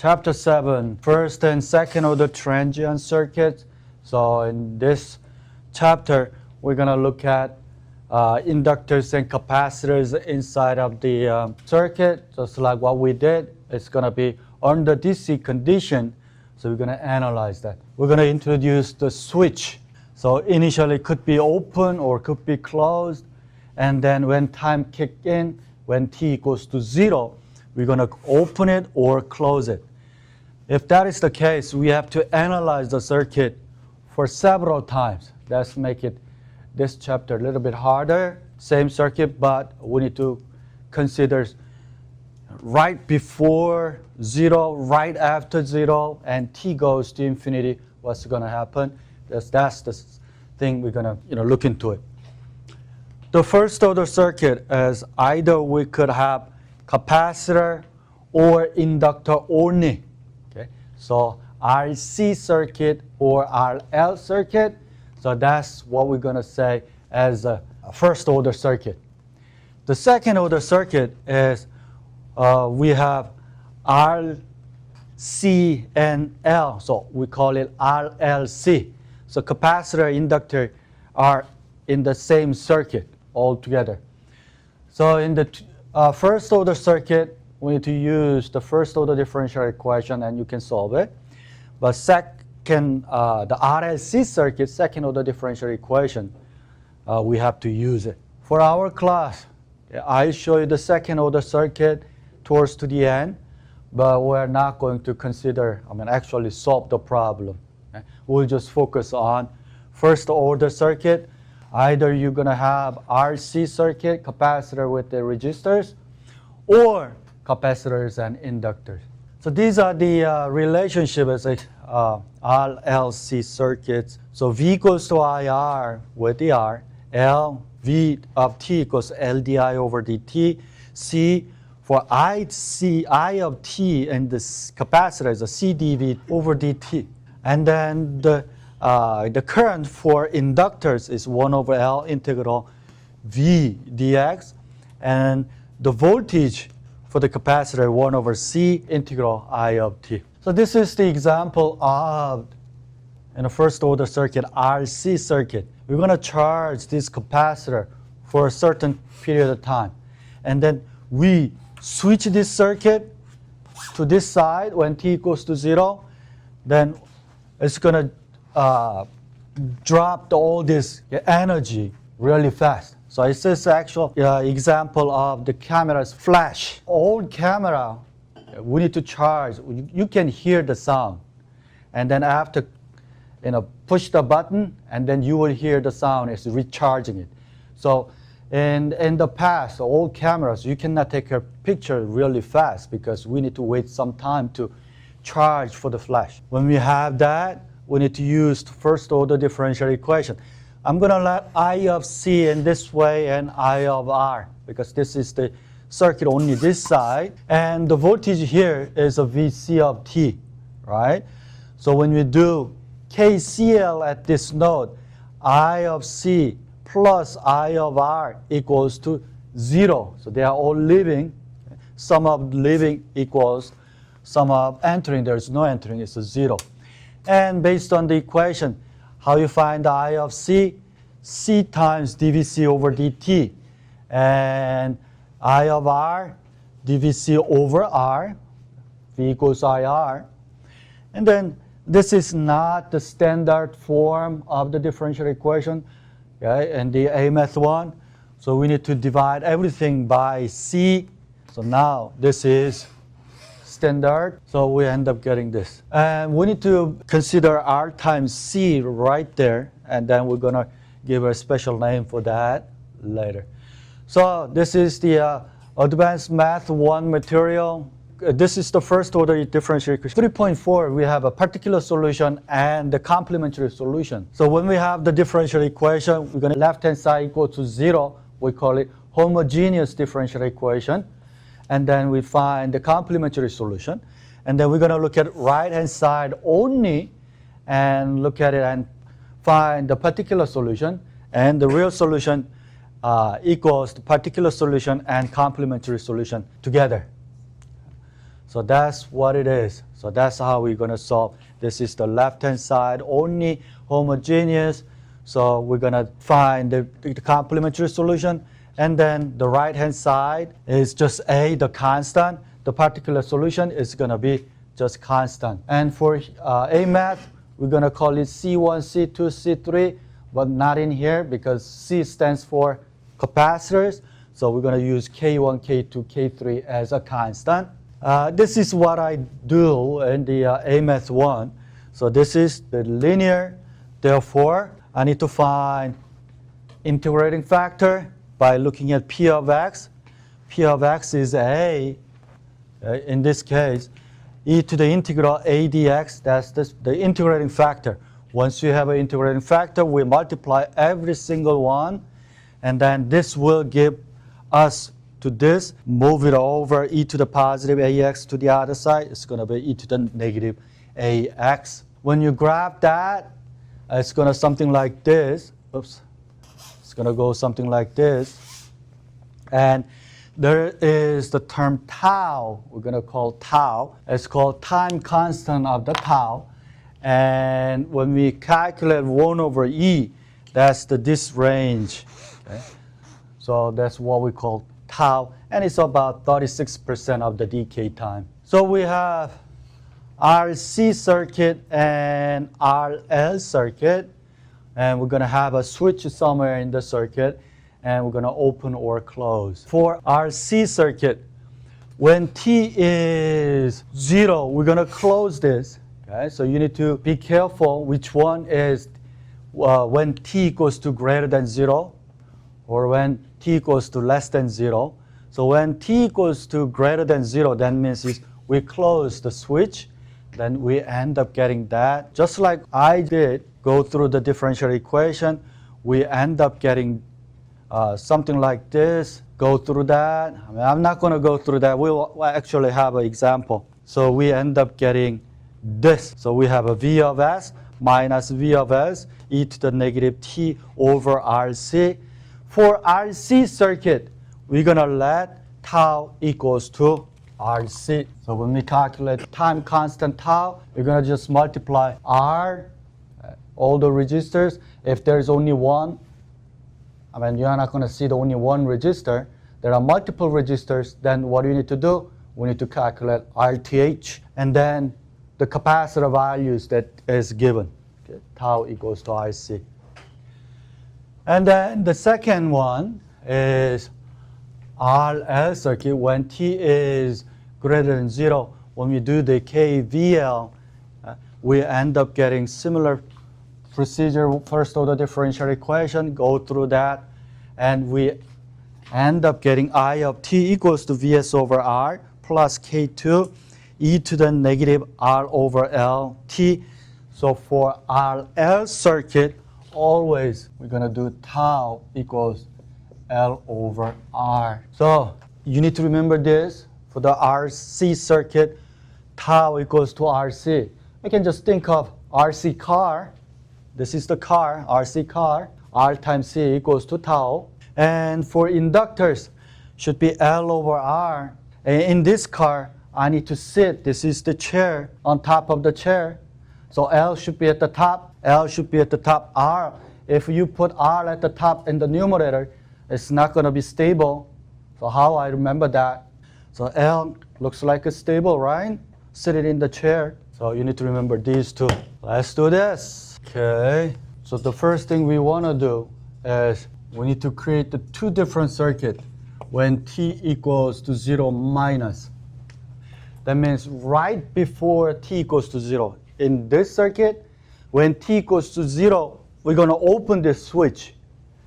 Chapter 7, first and second order transient circuits. So in this chapter, we're going to look at inductors and capacitors inside of the circuit, just like what we did. It's going to be under DC condition, so we're going to analyze that. We're going to introduce the switch. So initially it could be open or could be closed, and then when time kicks in, when t equals to 0, we're going to open it or close it. If that is the case, we have to analyze the circuit for several times. That's make it this chapter a little bit harder. Same circuit, but we need to consider right before 0, right after 0, and t goes to infinity, what's going to happen. That's the thing we're going to look into it. The first order circuit is either we could have capacitor or inductor only. Okay? So RC circuit or RL circuit. So that's what we're going to say as a first order circuit. The second order circuit is we have R, C, and L. So we call it RLC. So capacitor, inductor are in the same circuit altogether. So in the first order circuit, we need to use the first order differential equation and you can solve it. But second, the RLC circuit, second order differential equation, we have to use it. For our class, I'll show you the second order circuit towards to the end, but we're not going to consider, actually solve the problem. Okay? We'll just focus on first order circuit. Either you're going to have RC circuit, capacitor with the resistors, or capacitors and inductors. So these are the relationships as RLC circuits. So V equals to IR with the R, L, V of t equals LdI over dt, C for I of t and the capacitor is a CdV over dt. And then the current for inductors is 1 over L integral V dx, and the voltage for the capacitor 1 over C integral I of t. So this is the example of in a first order circuit, RC circuit. We're going to charge this capacitor for a certain period of time, and then we switch this circuit to this side when t equals to 0, then it's going to drop all this energy really fast. So it's this actual example of the camera's flash. Old camera, we need to charge. You can hear the sound, and then after, push the button, and then you will hear the sound. It's recharging it. So in the past, old cameras, you cannot take a picture really fast because we need to wait some time to charge for the flash. When we have that, we need to use the first order differential equation. I'm going to let I of C in this way and I of R, because this is the circuit only this side. And the voltage here is a VC of T, right? So when we do KCL at this node, I of C plus I of R equals to 0. So they are all leaving. Sum of leaving equals sum of entering. There's no entering, it's a 0. And based on the equation, how you find the I of C? C times dVc over dt. And I of R, dVc over R, V equals IR. And then this is not the standard form of the differential equation, okay, and the A math one. So we need to divide everything by C. So now this is standard, so we end up getting this. And we need to consider R times C right there, and then we're going to give a special name for that later. So this is the Advanced Math 1 material. This is the first order differential equation. 3.4, we have a particular solution and the complementary solution. So when we have the differential equation, we're going to left-hand side equal to 0. We call it homogeneous differential equation. And then we find the complementary solution. And then we're going to look at right-hand side only and look at it and find the particular solution. And the real solution equals the particular solution and complementary solution together. So that's what it is. So So that's how we're going to solve. This is the left-hand side, only homogeneous. So we're going to find the complementary solution. And then the right-hand side is just A, the constant. The particular solution is going to be just constant. And for A math, we're going to call it C1, C2, C3, but not in here because C stands for capacitors. So we're going to use K1, K2, K3 as a constant. This is what I do in the A math 1. So this is the linear. Therefore, I need to find integrating factor by looking at P of X. P of X is A, in this case, e to the integral a dx, that's the integrating factor. Once you have an integrating factor, we multiply every single one, and then this will give us to this, move it over e to the positive ax to the other side, it's going to be e to the negative ax. When you graph that, it's going to something like this. Oops. It's going to go something like this. And there is the term tau, we're going to call tau. It's called time constant of the tau. And when we calculate 1 over e, that's this range. Okay? So that's what we call tau. And it's about 36% of the decay time. So we have RC circuit and RL circuit. And we're going to have a switch somewhere in the circuit. And we're going to open or close. For our C circuit, when t is 0, we're going to close this. Okay? So you need to be careful which one is when t equals to greater than 0 or when t equals to less than 0. So when t equals to greater than 0, that means we close the switch. Then we end up getting that. Just like I did go through the differential equation, we end up getting something like this, go through that. I mean, I'm not going to go through that. We'll actually have an example. So we end up getting this. So we have a V of S minus V of S e to the negative t over RC. For RC circuit, we're going to let tau equals to RC. So when we calculate time constant tau, we're going to just multiply R, all the resistors. If there's only one, I mean, you're not going to see the only one resistor. There are multiple resistors. Then what do you need to do? We need to calculate RTH and then the capacitor values that is given. Okay. Tau equals to RC. And then the second one is RL circuit. When t is greater than 0, when we do the KVL, we end up getting similar procedure. First order differential equation, go through that, and we end up getting I of t equals to Vs over R plus K2 e to the negative R over L t. So for RL circuit, always we're going to do tau equals L over R. So you need to remember this. For the RC circuit, tau equals to RC. I can just think of RC car. This is the car, RC car. R times C equals to tau. And for inductors, should be L over R. And in this car, I need to sit. This is the chair on top of the chair. So L should be at the top. L should be at the top. R, if you put R at the top in the numerator, it's not going to be stable. So how I remember that? So L looks like it's stable, right? Sitting in the chair. So you need to remember these two. Let's do this. Okay. So the first thing we want to do is we need to create the two different circuits when t equals to 0 minus. That means right before t equals to 0. In this circuit, when t equals to 0, we're going to open this switch.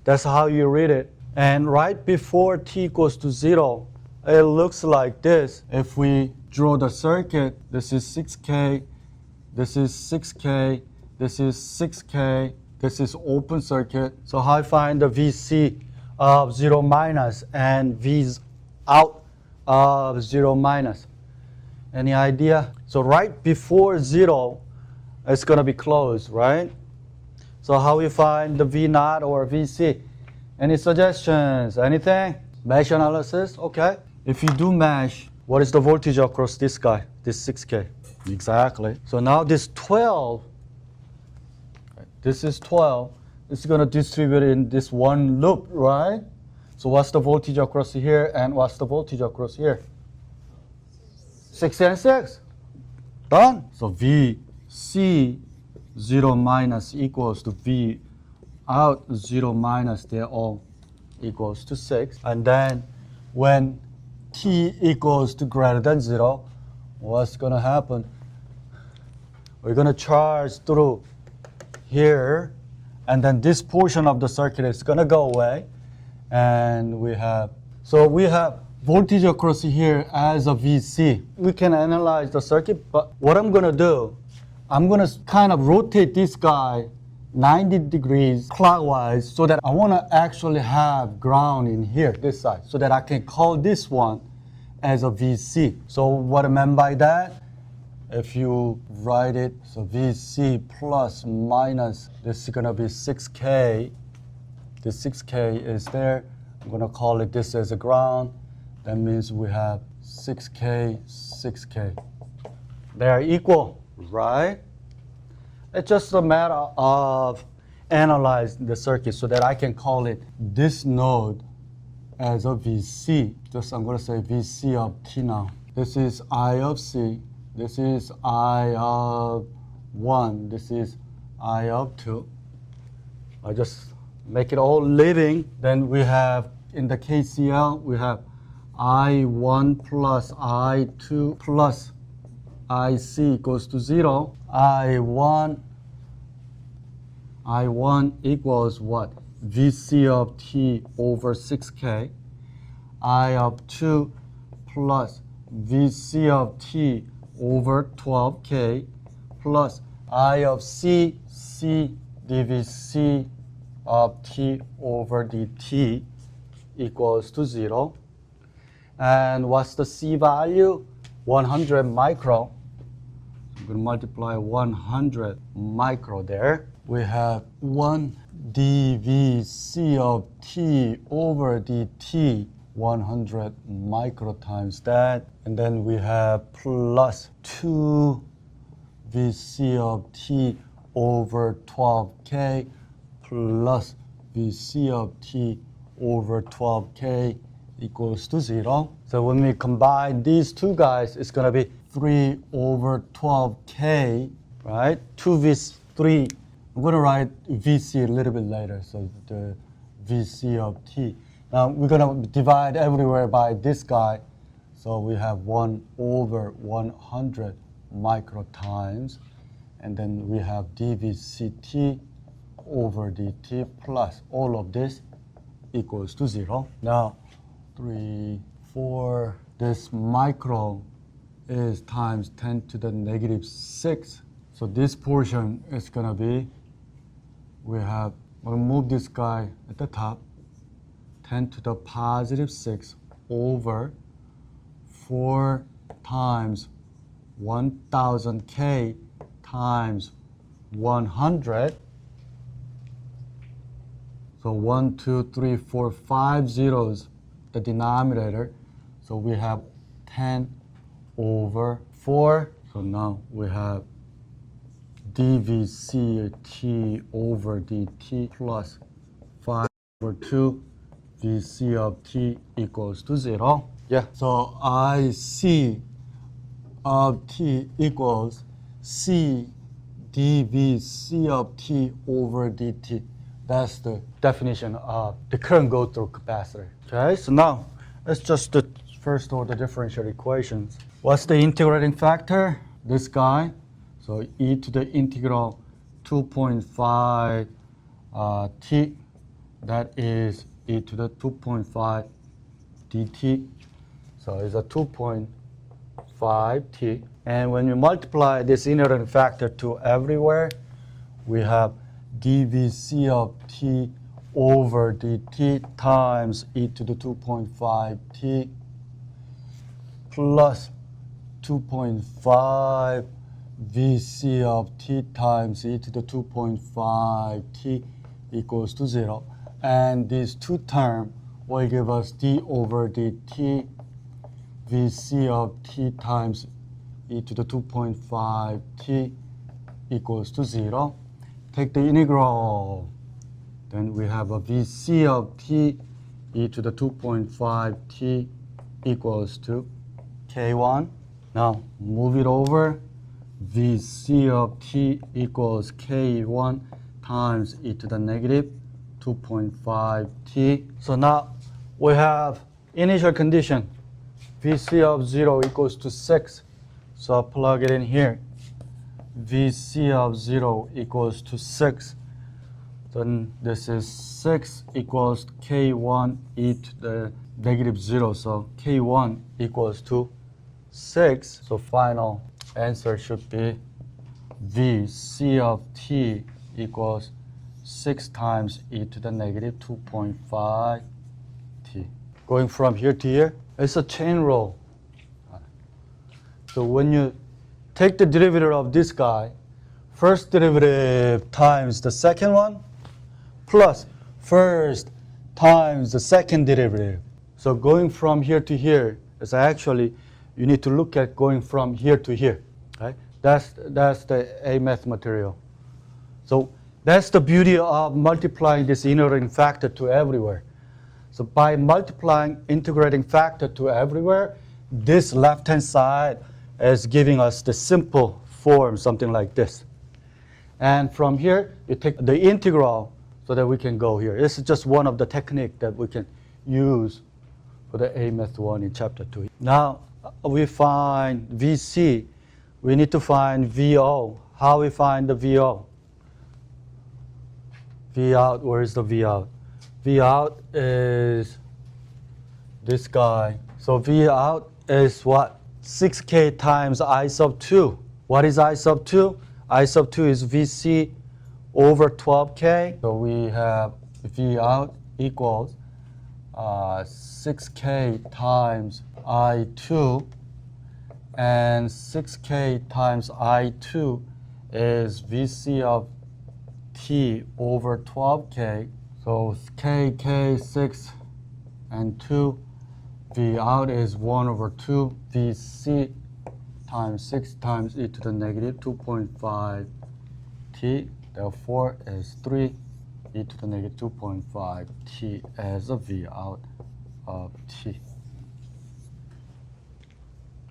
That's how you read it. And right before t equals to 0, it looks like this. If we draw the circuit, this is 6K, this is 6K, this is 6K, this is open circuit. So how I find the VC of 0 minus and V's out of 0 minus? Any idea? So right before 0, it's going to be closed, right? So how we find the V naught or VC? Any suggestions? Anything? Mesh analysis? Okay. If you do mesh, what is the voltage across this guy, this 6K? Exactly. So now this 12, this is 12. It's going to distribute in this one loop, right? So what's the voltage across here and what's the voltage across here? 6 and 6. Done. So VC 0 minus equals to V out 0 minus, they're all equals to 6. And then when t equals to greater than 0, what's going to happen? We're going to charge through here, and then this portion of the circuit is going to go away. And we have voltage across here as a VC. We can analyze the circuit, but what I'm going to do, I'm going to kind of rotate this guy 90 degrees clockwise so that I want to actually have ground in here, this side, so that I can call this one as a VC. So what I meant by that, if you write it, so VC plus minus, this is going to be 6K. This 6K is there. I'm going to call it this as a ground. That means we have 6K, 6K. They are equal, right? It's just a matter of analyzing the circuit so that I can call it this node as a VC. Just I'm going to say VC of T now. This is I of C. This is I of 1. This is I of 2. I just make it all living. Then we have, in the KCL, we have I1 plus I2 plus IC equals to 0. I1 equals what? VC of T over 6K. I of 2 plus VC of T over 12K plus I of C dVC of T over dt equals to 0. And what's the C value? 100 micro. I'm going to multiply 100 micro there. We have 1 dVC of T over dt, 100 micro times that. And then we have plus 2 VC of T over 12K plus VC of T over 12K equals to 0. So when we combine these two guys, it's going to be 3 over 12K, right? 2V3. I'm going to write VC a little bit later, so the VC of T. Now we're going to divide everywhere by this guy. So we have 1 over 100 micro times. And then we have dVCT over dt plus all of this equals to 0. Now 3, 4, this micro is times 10 to the negative 6. So this portion is going to be, we'll move this guy at the top, 10 to the positive 6 over 4 times 1000K times 100. So 1, 2, 3, 4, 5 zeros, the denominator. So we have 10 over 4. So now we have dVCT over dt plus 5 over 2 VC of T equals to 0. Yeah. So IC of T equals C dVC of T over dt. That's the definition of the current go-through capacitor. Okay, so now let's just do first order differential equations. What's the integrating factor? This guy. So e to the integral 2.5 t, that is e to the 2.5 dt. So it's a 2.5 t. And when you multiply this integrating factor to everywhere, we have dVC of t over dt times e to the 2.5 t plus 2.5 VC of t times e to the 2.5 t equals to 0. And these two terms will give us d over dt VC of t times e to the 2.5t equals to 0. Take the integral. Then we have a vc of t e to the 2.5t equals to k1. Now move it over. Vc of t equals k1 times e to the negative 2.5t. So now we have initial condition. Vc of 0 equals to 6. So I'll plug it in here. Vc of 0 equals to 6. Then this is 6 equals k1 e to the negative 0. So k1 equals to 6. So final answer should be Vc of t equals 6 times e to the negative 2.5t. Going from here to here, it's a chain rule. So when you take the derivative of this guy, first derivative times the second one, plus first times the second derivative. So going from here to here is actually, you need to look at going from here to here. Right? That's the A math material. So that's the beauty of multiplying this integrating factor to everywhere. So by multiplying integrating factor to everywhere, this left-hand side is giving us the simple form, something like this. And from here, you take the integral so that we can go here. This is just one of the techniques that we can use for the A Math 1 in Chapter 2. Now, we find VC. We need to find VO. How we find the VO? V out, where is the V out? V out is this guy. So V out is what? 6k times I sub 2. What is I sub 2? I sub 2 is VC over 12k. So we have V out equals 6k times I2. And 6k times I2 is VC of t over 12k. So k, 6, and 2. V out is 1 over 2. Vc times 6 times e to the negative 2.5t. Therefore, is 3 e to the negative 2.5t as a V out of t.